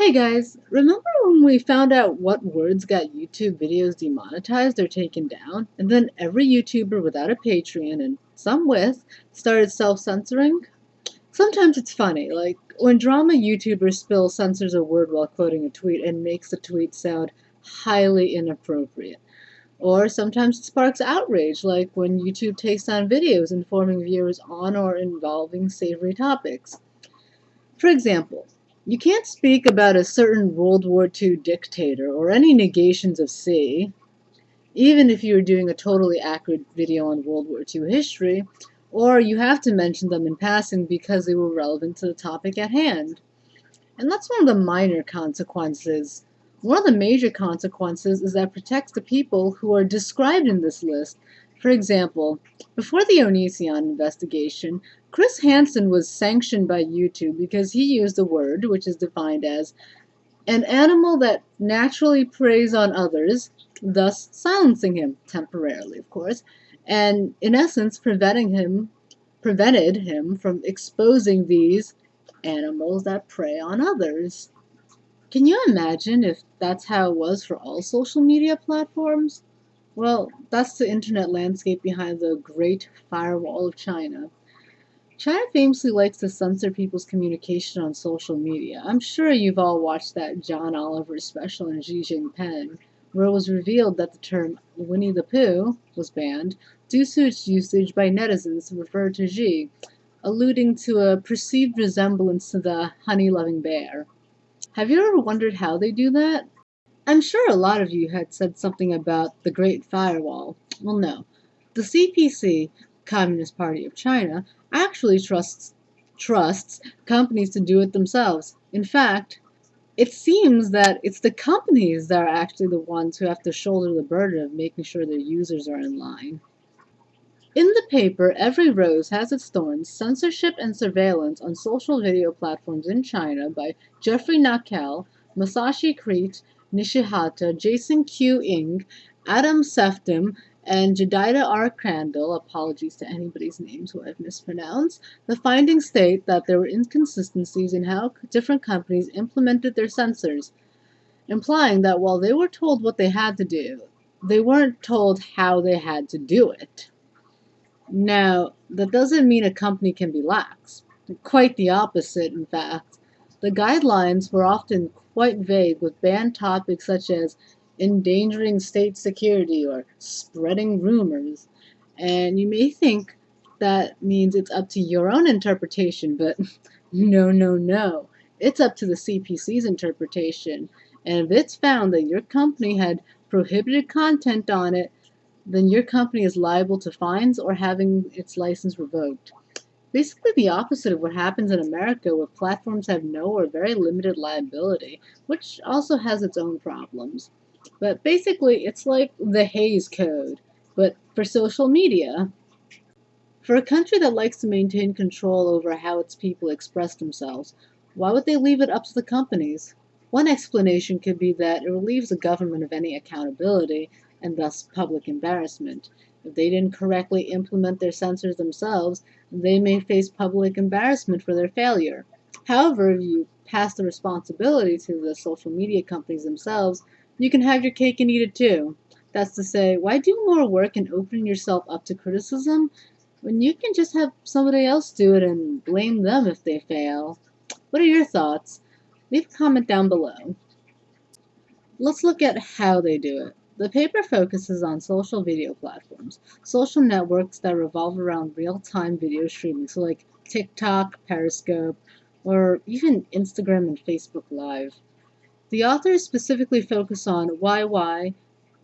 Hey guys, remember when we found out what words got YouTube videos demonetized or taken down? And then every YouTuber without a Patreon and some with started self-censoring? Sometimes it's funny, like when drama YouTubers spill censors a word while quoting a tweet and makes the tweet sound highly inappropriate. Or sometimes it sparks outrage, like when YouTube takes down videos informing viewers on or involving savory topics. For example, you can't speak about a certain World War II dictator or any negations of C, even if you are doing a totally accurate video on World War II history, or you have to mention them in passing because they were relevant to the topic at hand. And that's one of the minor consequences. One of the major consequences is that it protects the people who are described in this list. For example, before the Onision investigation, Chris Hansen was sanctioned by YouTube because he used a word which is defined as an animal that naturally preys on others, thus silencing him, temporarily of course, and in essence prevented him from exposing these animals that prey on others. Can you imagine if that's how it was for all social media platforms? Well, that's the internet landscape behind the Great Firewall of China. China famously likes to censor people's communication on social media. I'm sure you've all watched that John Oliver special on Xi Jinping, where it was revealed that the term Winnie the Pooh was banned due to its usage by netizens to refer to Xi, alluding to a perceived resemblance to the honey-loving bear. Have you ever wondered how they do that? I'm sure a lot of you had said something about the Great Firewall. Well, no. The CPC, Communist Party of China, actually trusts companies to do it themselves. In fact, it seems that it's the companies that are actually the ones who have to shoulder the burden of making sure their users are in line. In the paper, Every Rose Has Its Thorns, Censorship and Surveillance on Social Video Platforms in China by Jeffrey Nakel, Masashi Crete, Nishihata, Jason Q. Ing, Adam Seftim, and Jedida R. Crandall, apologies to anybody's names who I've mispronounced, the findings state that there were inconsistencies in how different companies implemented their censors, implying that while they were told what they had to do, they weren't told how they had to do it. Now, that doesn't mean a company can be lax. Quite the opposite, in fact. The guidelines were often quite vague, with banned topics such as endangering state security or spreading rumors. And you may think that means it's up to your own interpretation, but no, no, no. It's up to the CPC's interpretation. And if it's found that your company had prohibited content on it, then your company is liable to fines or having its license revoked. Basically the opposite of what happens in America, where platforms have no or very limited liability, which also has its own problems. But basically it's like the Hays Code, but for social media. For a country that likes to maintain control over how its people express themselves, why would they leave it up to the companies? One explanation could be that it relieves the government of any accountability and thus public embarrassment. If they didn't correctly implement their censors themselves, they may face public embarrassment for their failure. However, if you pass the responsibility to the social media companies themselves, you can have your cake and eat it too. That's to say, why do more work in opening yourself up to criticism when you can just have somebody else do it and blame them if they fail? What are your thoughts? Leave a comment down below. Let's look at how they do it. The paper focuses on social video platforms, social networks that revolve around real-time video streaming, so like TikTok, Periscope, or even Instagram and Facebook Live. The authors specifically focus on YY,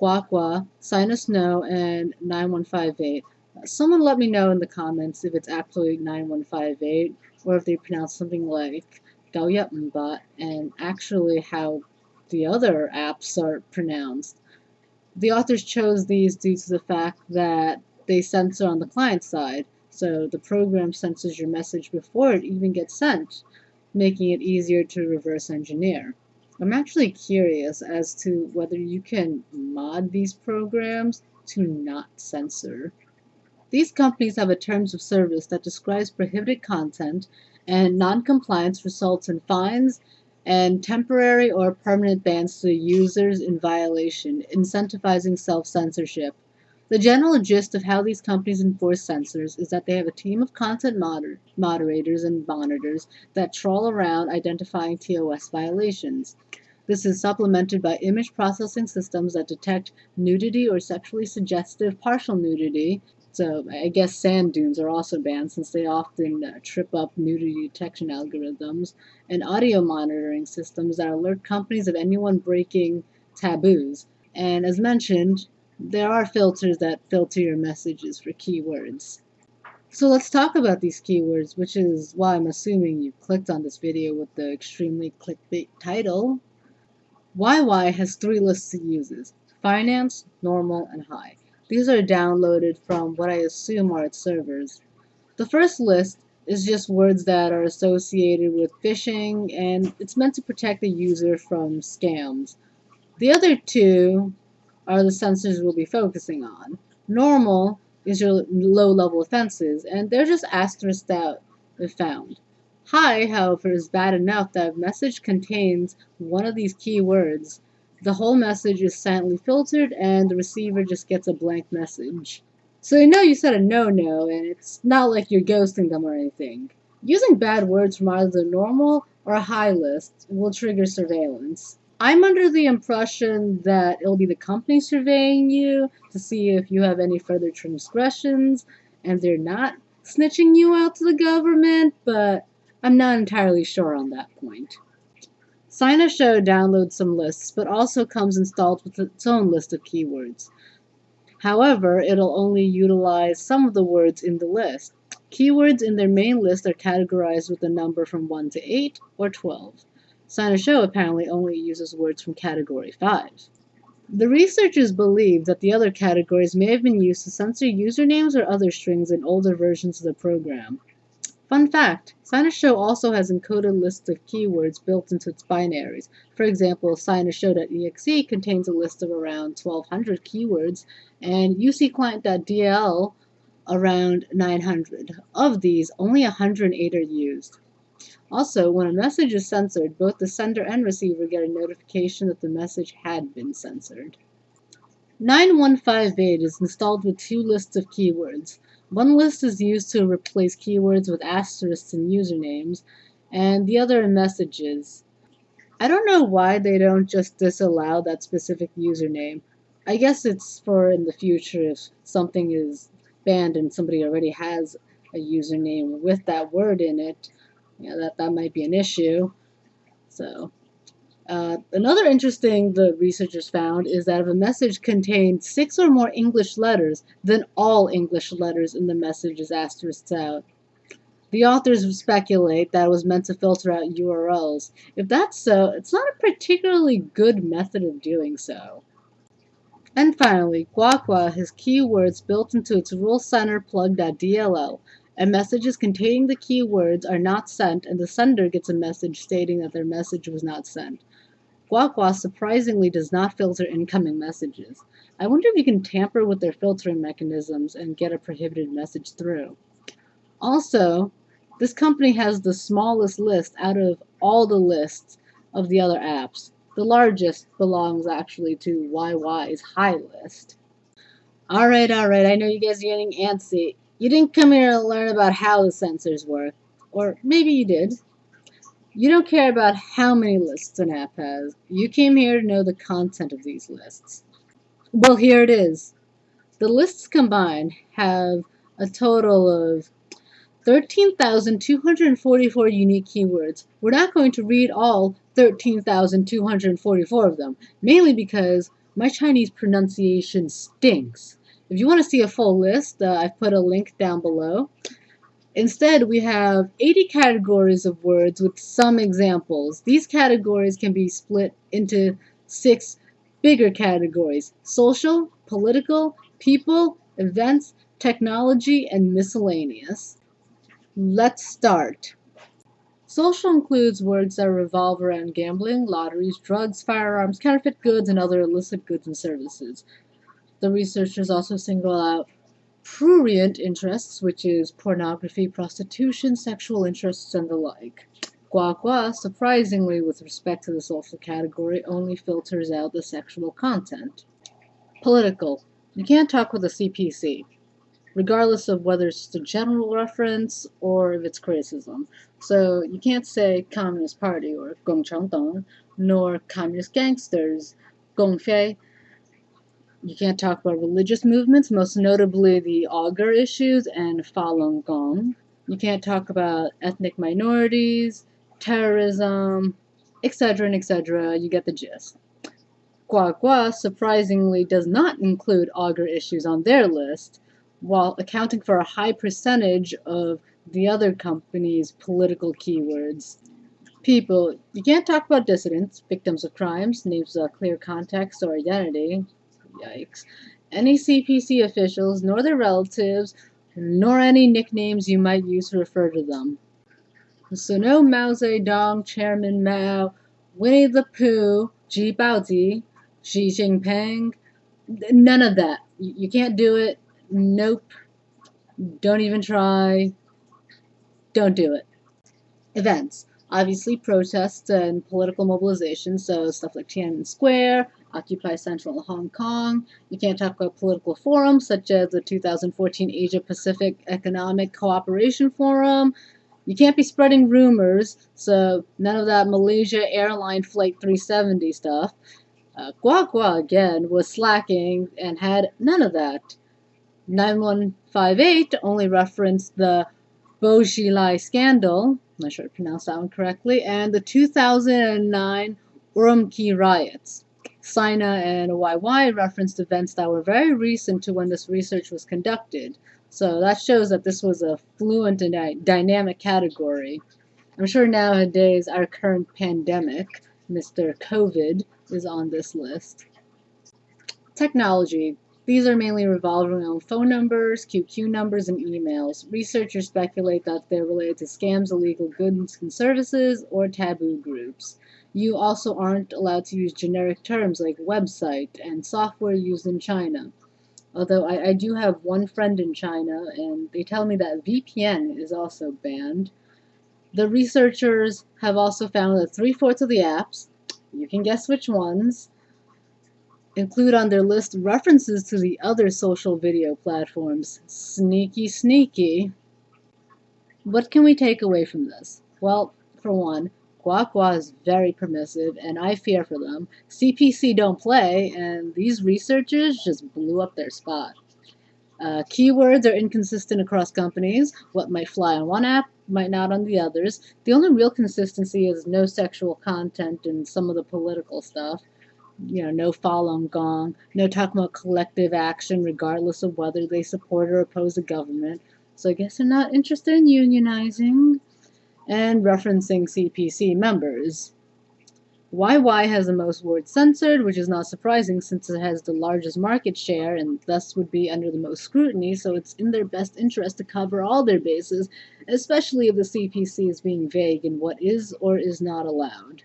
Guagua, Sinus No, and 9158. Someone let me know in the comments if it's actually 9158 or if they pronounce something like Gaoya Mba and actually how the other apps are pronounced. The authors chose these due to the fact that they censor on the client side, so the program censors your message before it even gets sent, making it easier to reverse engineer. I'm actually curious as to whether you can mod these programs to not censor. These companies have a terms of service that describes prohibited content, and non-compliance results in fines and temporary or permanent bans to users in violation, incentivizing self-censorship. The general gist of how these companies enforce censors is that they have a team of content moderators and monitors that trawl around identifying TOS violations. This is supplemented by image processing systems that detect nudity or sexually suggestive partial nudity. So I guess sand dunes are also banned since they often trip up nudity detection algorithms, and audio monitoring systems that alert companies of anyone breaking taboos. And as mentioned, there are filters that filter your messages for keywords. So let's talk about these keywords, which is why I'm assuming you clicked on this video with the extremely clickbait title. YY has three lists it uses: finance, normal, and high. These are downloaded from what I assume are its servers. The first list is just words that are associated with phishing, and it's meant to protect the user from scams. The other two are the censors we'll be focusing on. Normal is your low-level offenses, and they're just asterisked out if found. High, however, is bad enough that if a message contains one of these keywords, the whole message is silently filtered and the receiver just gets a blank message. So they know you said a no-no, and it's not like you're ghosting them or anything. Using bad words from either the normal or a high list will trigger surveillance. I'm under the impression that it'll be the company surveying you to see if you have any further transgressions, and they're not snitching you out to the government, but I'm not entirely sure on that point. Show downloads some lists, but also comes installed with its own list of keywords. However, it'll only utilize some of the words in the list. Keywords in their main list are categorized with a number from 1 to 8 or 12. Show apparently only uses words from category 5. The researchers believe that the other categories may have been used to censor usernames or other strings in older versions of the program. Fun fact, Show also has encoded lists of keywords built into its binaries. For example, Show.exe contains a list of around 1200 keywords, and UCClient.dll around 900. Of these, only 108 are used. Also, when a message is censored, both the sender and receiver get a notification that the message had been censored. 9158 is installed with two lists of keywords. One list is used to replace keywords with asterisks in usernames, and the other in messages. I don't know why they don't just disallow that specific username. I guess it's for in the future if something is banned and somebody already has a username with that word in it. Yeah, that might be an issue. So, another interesting the researchers found is that if a message contained 6 or more English letters, then all English letters in the message is asterisked out. The authors speculate that it was meant to filter out URLs. If that's so, it's not a particularly good method of doing so. And finally, Guaqua has keywords built into its rule center plug.dll, and messages containing the keywords are not sent, and the sender gets a message stating that their message was not sent. Guaqua surprisingly does not filter incoming messages. I wonder if you can tamper with their filtering mechanisms and get a prohibited message through. Also, this company has the smallest list out of all the lists of the other apps. The largest belongs actually to YY's high list. Alright, I know you guys are getting antsy. You didn't come here to learn about how the censors work. Or maybe you did. You don't care about how many lists an app has. You came here to know the content of these lists. Well, here it is. The lists combined have a total of 13,244 unique keywords. We're not going to read all 13,244 of them, mainly because my Chinese pronunciation stinks. If you want to see a full list, I've put a link down below. Instead, we have 80 categories of words with some examples. These categories can be split into 6 bigger categories: social, political, people, events, technology, and miscellaneous. Let's start. Social includes words that revolve around gambling, lotteries, drugs, firearms, counterfeit goods, and other illicit goods and services. The researchers also single out prurient interests, which is pornography, prostitution, sexual interests, and the like. Guagua, surprisingly with respect to the social category, only filters out the sexual content. Political. You can't talk with a CPC, regardless of whether it's a general reference or if it's criticism. So you can't say Communist Party or Gongchangdong, nor Communist Gangsters, Gongfei. You can't talk about religious movements, most notably the Uyghur issues and Falun Gong. You can't talk about ethnic minorities, terrorism, etc., and etc. You get the gist. Guagua surprisingly does not include Uyghur issues on their list, while accounting for a high percentage of the other company's political keywords. People, you can't talk about dissidents, victims of crimes, names without clear context or identity. Yikes. Any CPC officials, nor their relatives, nor any nicknames you might use to refer to them. So no Mao Zedong, Chairman Mao, Winnie the Pooh, Ji Baozi, Xi Jinping, none of that. You can't do it. Nope. Don't even try. Don't do it. Events. Obviously, protests and political mobilization, so stuff like Tiananmen Square, Occupy Central Hong Kong. You can't talk about political forums such as the 2014 Asia Pacific Economic Cooperation Forum. You can't be spreading rumors, so none of that Malaysia Airline Flight 370 stuff. Guagua, again, was slacking and had none of that. 9158 only referenced the Bojilai scandal, I'm not sure I pronounced that one correctly, and the 2009 Urumqi riots. Sina and YY referenced events that were very recent to when this research was conducted. So that shows that this was a fluent and dynamic category. I'm sure nowadays our current pandemic, Mr. COVID, is on this list. Technology. These are mainly revolving around phone numbers, QQ numbers, and emails. Researchers speculate that they're related to scams, illegal goods and services, or taboo groups. You also aren't allowed to use generic terms like website and software used in China. Although I do have one friend in China, and they tell me that VPN is also banned. The researchers have also found that three-fourths of the apps, you can guess which ones, include on their list references to the other social video platforms. Sneaky, sneaky. What can we take away from this? Well, for one, Guagua is very permissive, and I fear for them. CPC don't play, and these researchers just blew up their spot. Keywords are inconsistent across companies. What might fly on one app might not on the others. The only real consistency is no sexual content and some of the political stuff. No Falun Gong, no talking about collective action regardless of whether they support or oppose the government. So I guess they're not interested in unionizing. And referencing CPC members. YY has the most words censored, which is not surprising since it has the largest market share and thus would be under the most scrutiny, so it's in their best interest to cover all their bases, especially if the CPC is being vague in what is or is not allowed.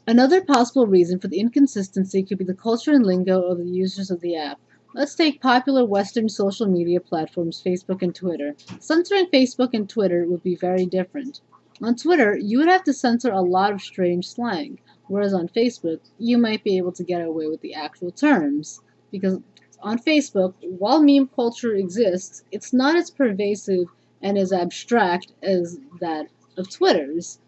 Another possible reason for the inconsistency could be the culture and lingo of the users of the app. Let's take popular Western social media platforms, Facebook and Twitter. Censoring Facebook and Twitter would be very different. On Twitter, you would have to censor a lot of strange slang, whereas on Facebook, you might be able to get away with the actual terms. Because on Facebook, while meme culture exists, it's not as pervasive and as abstract as that of Twitter's.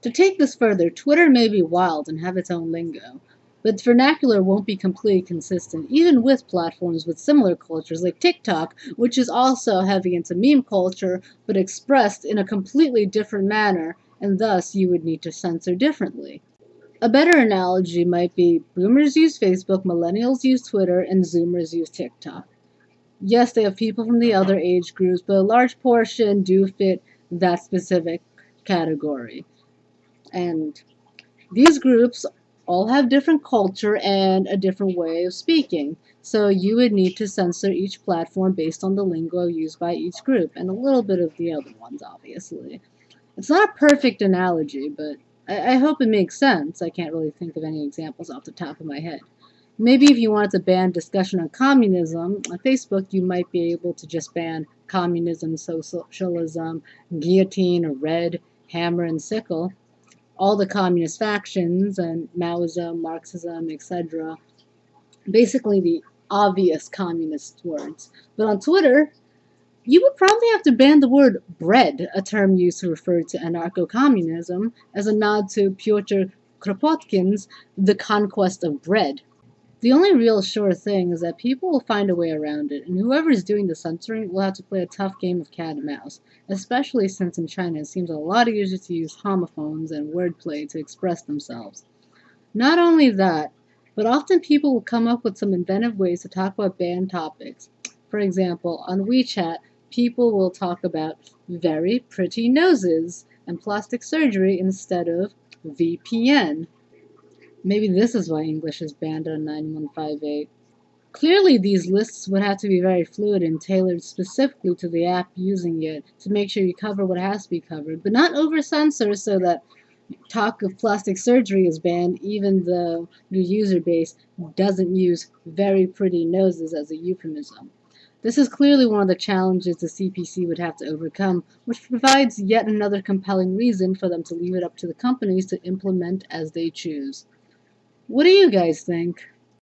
To take this further, Twitter may be wild and have its own lingo, but its vernacular won't be completely consistent, even with platforms with similar cultures like TikTok, which is also heavy into meme culture, but expressed in a completely different manner, and thus you would need to censor differently. A better analogy might be boomers use Facebook, millennials use Twitter, and zoomers use TikTok. Yes, they have people from the other age groups, but a large portion do fit that specific category. And these groups all have different culture and a different way of speaking. So you would need to censor each platform based on the lingo used by each group and a little bit of the other ones, obviously. It's not a perfect analogy, but I hope it makes sense. I can't really think of any examples off the top of my head. Maybe if you wanted to ban discussion on communism, on Facebook you might be able to just ban communism, socialism, guillotine, or red, hammer and sickle, all the communist factions and Maoism, Marxism, etc. Basically the obvious communist words. But on Twitter, you would probably have to ban the word bread, a term used to refer to anarcho-communism, as a nod to Pyotr Kropotkin's The Conquest of Bread. The only real sure thing is that people will find a way around it, and whoever is doing the censoring will have to play a tough game of cat and mouse, especially since in China it seems a lot easier to use homophones and wordplay to express themselves. Not only that, but often people will come up with some inventive ways to talk about banned topics. For example, on WeChat, people will talk about very pretty noses and plastic surgery instead of VPN. Maybe this is why English is banned on 9158. Clearly, these lists would have to be very fluid and tailored specifically to the app using it to make sure you cover what has to be covered, but not over-censor so that talk of plastic surgery is banned even though your user base doesn't use very pretty noses as a euphemism. This is clearly one of the challenges the CPC would have to overcome, which provides yet another compelling reason for them to leave it up to the companies to implement as they choose. What do you guys think?